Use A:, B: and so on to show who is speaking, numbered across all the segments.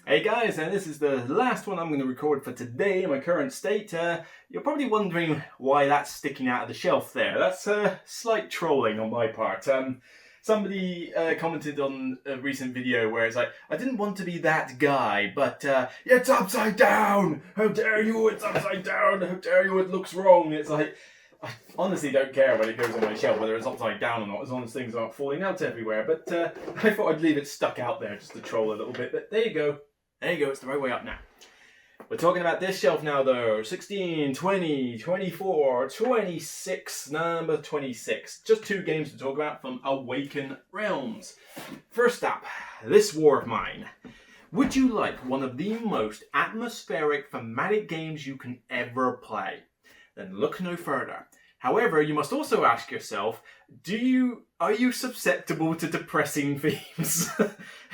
A: Hey guys, and this is the last one I'm going to record for today in my current state. You're probably wondering why that's sticking out of the shelf there. That's slight trolling on my part. Somebody commented on a recent video where it's like, I didn't want to be that guy, but it's upside down! How dare you, it's upside down! How dare you, it looks wrong! It's like, I honestly don't care when it goes on my shelf, whether it's upside down or not, as long as things aren't falling out everywhere. But I thought I'd leave it stuck out there just to troll a little bit. But there you go. There you go, it's the right way up now. We're talking about this shelf now though. 16, 20, 24, 26, number 26. Just two games to talk about from Awaken Realms. First up, this war of mine. Would you like one of the most atmospheric thematic games you can ever play? Then look no further. However, you must also ask yourself, are you susceptible to depressing themes?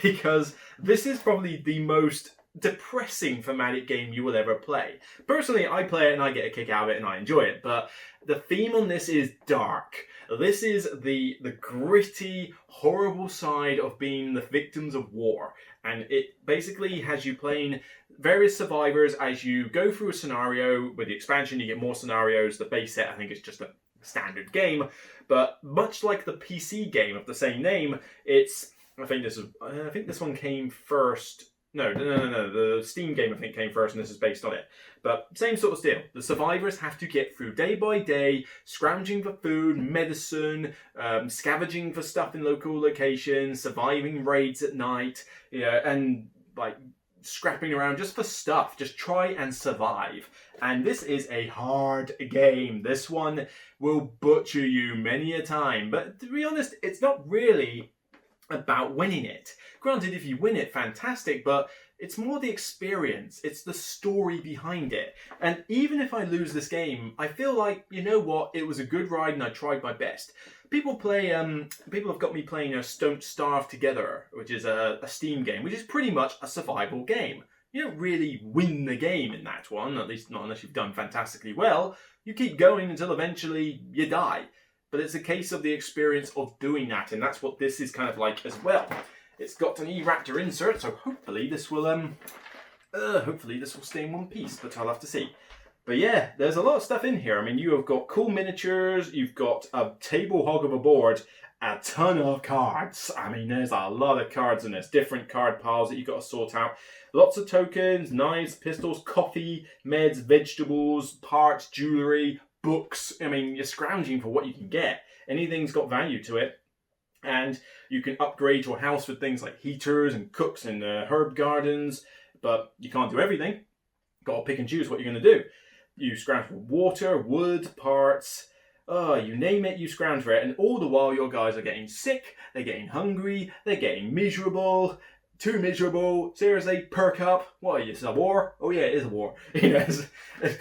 A: Because this is probably the most depressing thematic game you will ever play. Personally, I play it and I get a kick out of it and I enjoy it, but the theme on this is dark. This is the gritty, horrible side of being the victims of war. And it basically has you playing various survivors as you go through a scenario. With the expansion, you get more scenarios. The base set, I think, is just a standard game. But much like the PC game of the same name, I think this one came first. No. The Steam game, I think, came first, and this is based on it. But same sort of deal. The survivors have to get through day by day, scrounging for food, medicine, scavenging for stuff in local locations, surviving raids at night, and like scrapping around just for stuff. Just try and survive. And this is a hard game. This one will butcher you many a time. But to be honest, it's not really about winning it. Granted, if you win it, fantastic, but it's more the experience. It's the story behind it. And even if I lose this game, I feel like, you know what, it was a good ride and I tried my best. People have got me playing Don't Starve Together, which is a Steam game, which is pretty much a survival game. You don't really win the game in that one, at least not unless you've done fantastically well. You keep going until eventually you die. But it's a case of the experience of doing that, and that's what this is kind of like as well. It's got an E-Raptor insert, so hopefully this will stay in one piece, but I'll have to see. But yeah, there's a lot of stuff in here. I mean, you have got cool miniatures, you've got a table hog of a board, a ton of cards. I mean, there's a lot of cards in this, different card piles that you've got to sort out. Lots of tokens, knives, pistols, coffee, meds, vegetables, parts, jewellery, books. I mean, you're scrounging for what you can get. Anything's got value to it. And you can upgrade your house with things like heaters and cooks and herb gardens. But you can't do everything. Got to pick and choose what you're going to do. You scrounge for water, wood, parts. You name it, you scrounge for it. And all the while your guys are getting sick. They're getting hungry. They're getting miserable. Too miserable. Seriously, perk up. What are you, it's a war? Oh yeah, it is a war. It's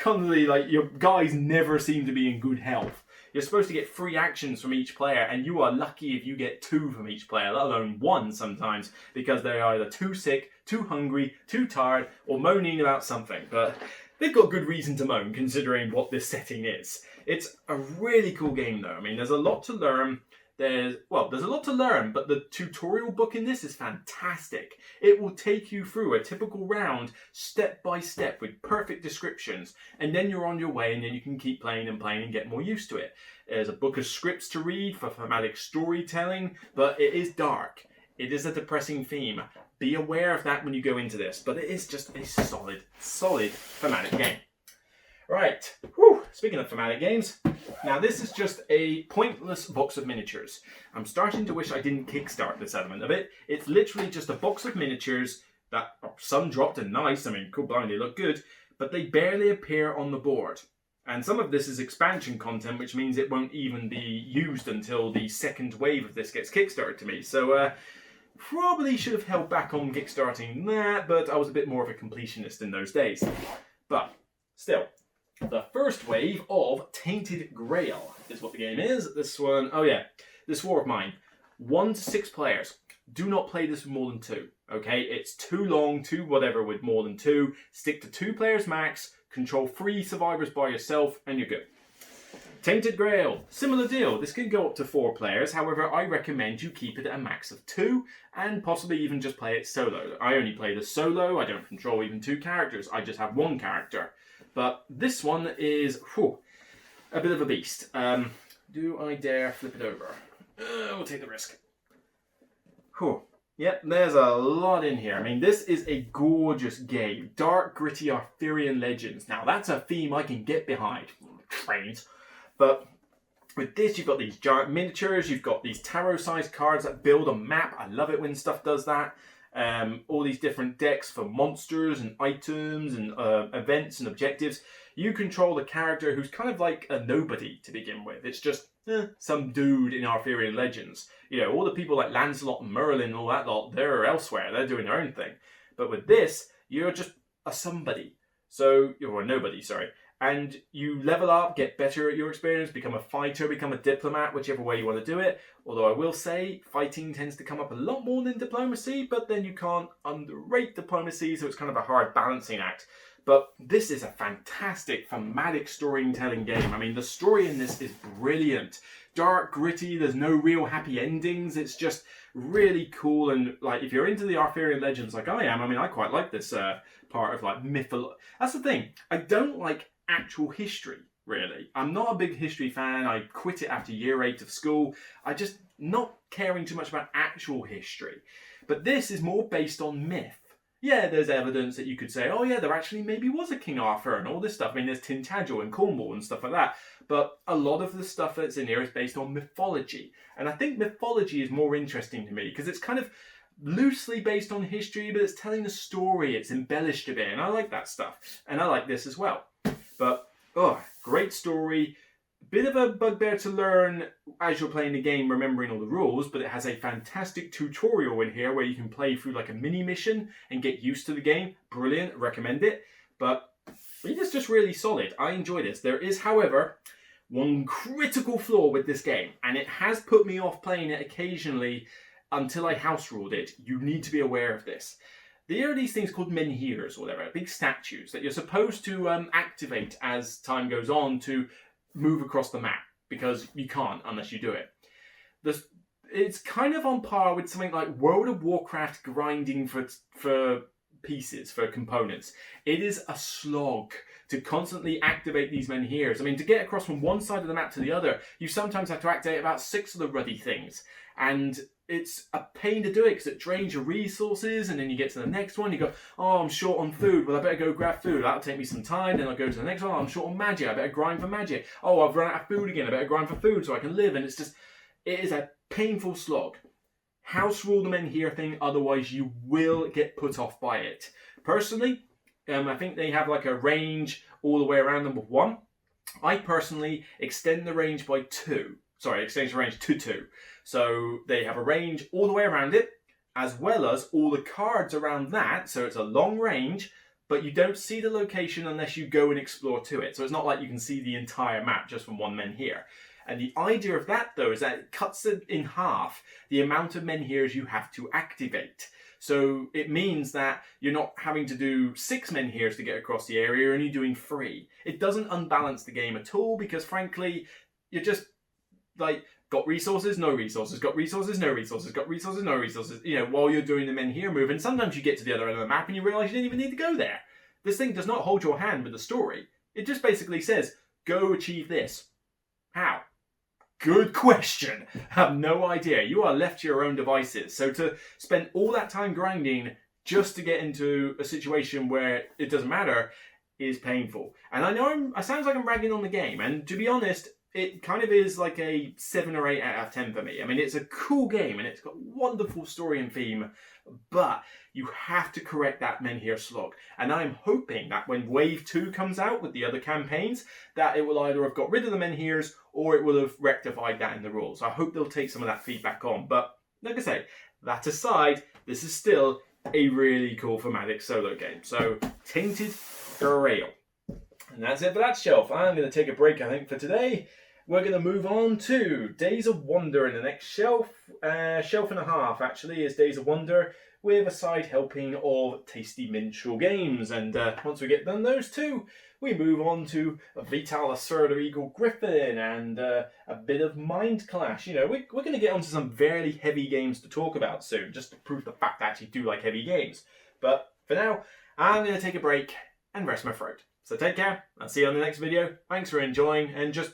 A: constantly like your guys never seem to be in good health. You're supposed to get 3 actions from each player, and you are lucky if you get 2 from each player, let alone 1 sometimes, because they're either too sick, too hungry, too tired, or moaning about something. But they've got good reason to moan, considering what this setting is. It's a really cool game though. I mean, there's a lot to learn. There's a lot to learn, but the tutorial book in this is fantastic. It will take you through a typical round step by step with perfect descriptions, and then you're on your way, and then you can keep playing and playing and get more used to it. There's a book of scripts to read for thematic storytelling, but it is dark. It is a depressing theme. Be aware of that when you go into this, but it is just a solid thematic game. Right, speaking of thematic games, now this is just a pointless box of miniatures. I'm starting to wish I didn't kickstart this element of it. It's literally just a box of miniatures that some dropped in nice, I mean, cool, blind, they look good, but they barely appear on the board. And some of this is expansion content, which means it won't even be used until the second wave of this gets kickstarted to me. So, probably should have held back on kickstarting that, but I was a bit more of a completionist in those days. But, still. The first wave of Tainted Grail is what the game is. This one, this war of mine. 1 to 6 players. Do not play this with more than 2, okay? It's too long, too whatever with more than 2. Stick to 2 players max, control 3 survivors by yourself, and you're good. Tainted Grail, similar deal. This can go up to 4 players. However, I recommend you keep it at a max of 2 and possibly even just play it solo. I only play the solo. I don't control even 2 characters. I just have 1 character. But this one is a bit of a beast. Do I dare flip it over? We'll take the risk. Yep, there's a lot in here. I mean, this is a gorgeous game. Dark, gritty Arthurian legends. Now, that's a theme I can get behind. Trains. But with this, you've got these giant miniatures, you've got these tarot-sized cards that build a map. I love it when stuff does that. All these different decks for monsters and items and events and objectives. You control the character who's kind of like a nobody to begin with. It's just some dude in Arthurian legends. You know, all the people like Lancelot and Merlin and all that lot, they're elsewhere. They're doing their own thing. But with this, you're just a somebody. So, you're a nobody, sorry. And you level up, get better at your experience, become a fighter, become a diplomat, whichever way you want to do it. Although I will say, fighting tends to come up a lot more than diplomacy, but then you can't underrate diplomacy, so it's kind of a hard balancing act. But this is a fantastic, thematic storytelling game. I mean, the story in this is brilliant. Dark, gritty, there's no real happy endings. It's just really cool. And like, if you're into the Arthurian legends like I am, I mean, I quite like this part of like mythology. That's the thing. I don't like actual history, really. I'm not a big history fan. I quit it after year 8 of school. I just not caring too much about actual history. But this is more based on myth. Yeah, there's evidence that you could say, oh yeah, there actually maybe was a King Arthur and all this stuff. I mean, there's Tintagel and Cornwall and stuff like that. But a lot of the stuff that's in here is based on mythology. And I think mythology is more interesting to me because it's kind of loosely based on history, but it's telling a story. It's embellished a bit. And I like that stuff. And I like this as well. But, great story. Bit of a bugbear to learn as you're playing the game, remembering all the rules, but it has a fantastic tutorial in here where you can play through like a mini mission and get used to the game. Brilliant, recommend it. But it is just really solid. I enjoy this. There is, however, one critical flaw with this game, and it has put me off playing it occasionally until I house ruled it. You need to be aware of this. There are these things called menhirs or whatever, big statues that you're supposed to activate as time goes on to move across the map, because you can't unless you do it. It's kind of on par with something like World of Warcraft grinding for pieces, for components. It is a slog to constantly activate these menhirs. I mean, to get across from one side of the map to the other, you sometimes have to activate about 6 of the ruddy things. And it's a pain to do it because it drains your resources, and then you get to the next one, you go, oh, I'm short on food, well, I better go grab food, that'll take me some time, then I'll go to the next one, oh, I'm short on magic, I better grind for magic, oh, I've run out of food again, I better grind for food so I can live, and it is a painful slog. House rule the menhir thing, otherwise you will get put off by it. Personally, I think they have like a range all the way around them with 1. I personally extend the range by 2. Sorry, extend the range to 2. So they have a range all the way around it, as well as all the cards around that. So it's a long range, but you don't see the location unless you go and explore to it. So it's not like you can see the entire map just from one menhir. And the idea of that, though, is that it cuts it in half the amount of menhirs you have to activate. So it means that you're not having to do 6 menhirs to get across the area, you're only doing 3. It doesn't unbalance the game at all because, frankly, you're just like, got resources, no resources, got resources, no resources, got resources, no resources, you know, while you're doing the menhir move. And sometimes you get to the other end of the map and you realise you didn't even need to go there. This thing does not hold your hand with the story. It just basically says, go achieve this. How? Good question. I have no idea. You are left to your own devices. So to spend all that time grinding just to get into a situation where it doesn't matter is painful. And I know it sounds like I'm ragging on the game. And to be honest, it kind of is like a 7 or 8 out of 10 for me. I mean, it's a cool game and it's got wonderful story and theme, but you have to correct that menhir slog. And I'm hoping that when Wave 2 comes out with the other campaigns, that it will either have got rid of the menhirs or it will have rectified that in the rules. I hope they'll take some of that feedback on. But like I say, that aside, this is still a really cool thematic solo game. So, Tainted Grail. And that's it for that shelf. I'm going to take a break, I think, for today. We're going to move on to Days of Wonder in the next shelf. Shelf and a half, actually, is Days of Wonder. with a side helping of tasty minstrel games. And once we get done those two, we move on to Vital Lacerda Eagle Griffin and a bit of Mind Clash. You know, we're going to get onto some very heavy games to talk about soon, just to prove the fact that I actually do like heavy games. But for now, I'm going to take a break and rest my throat. So take care, I'll see you on the next video. Thanks for enjoying, and just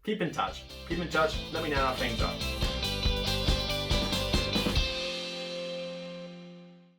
A: keep in touch. Keep in touch, let me know how things are.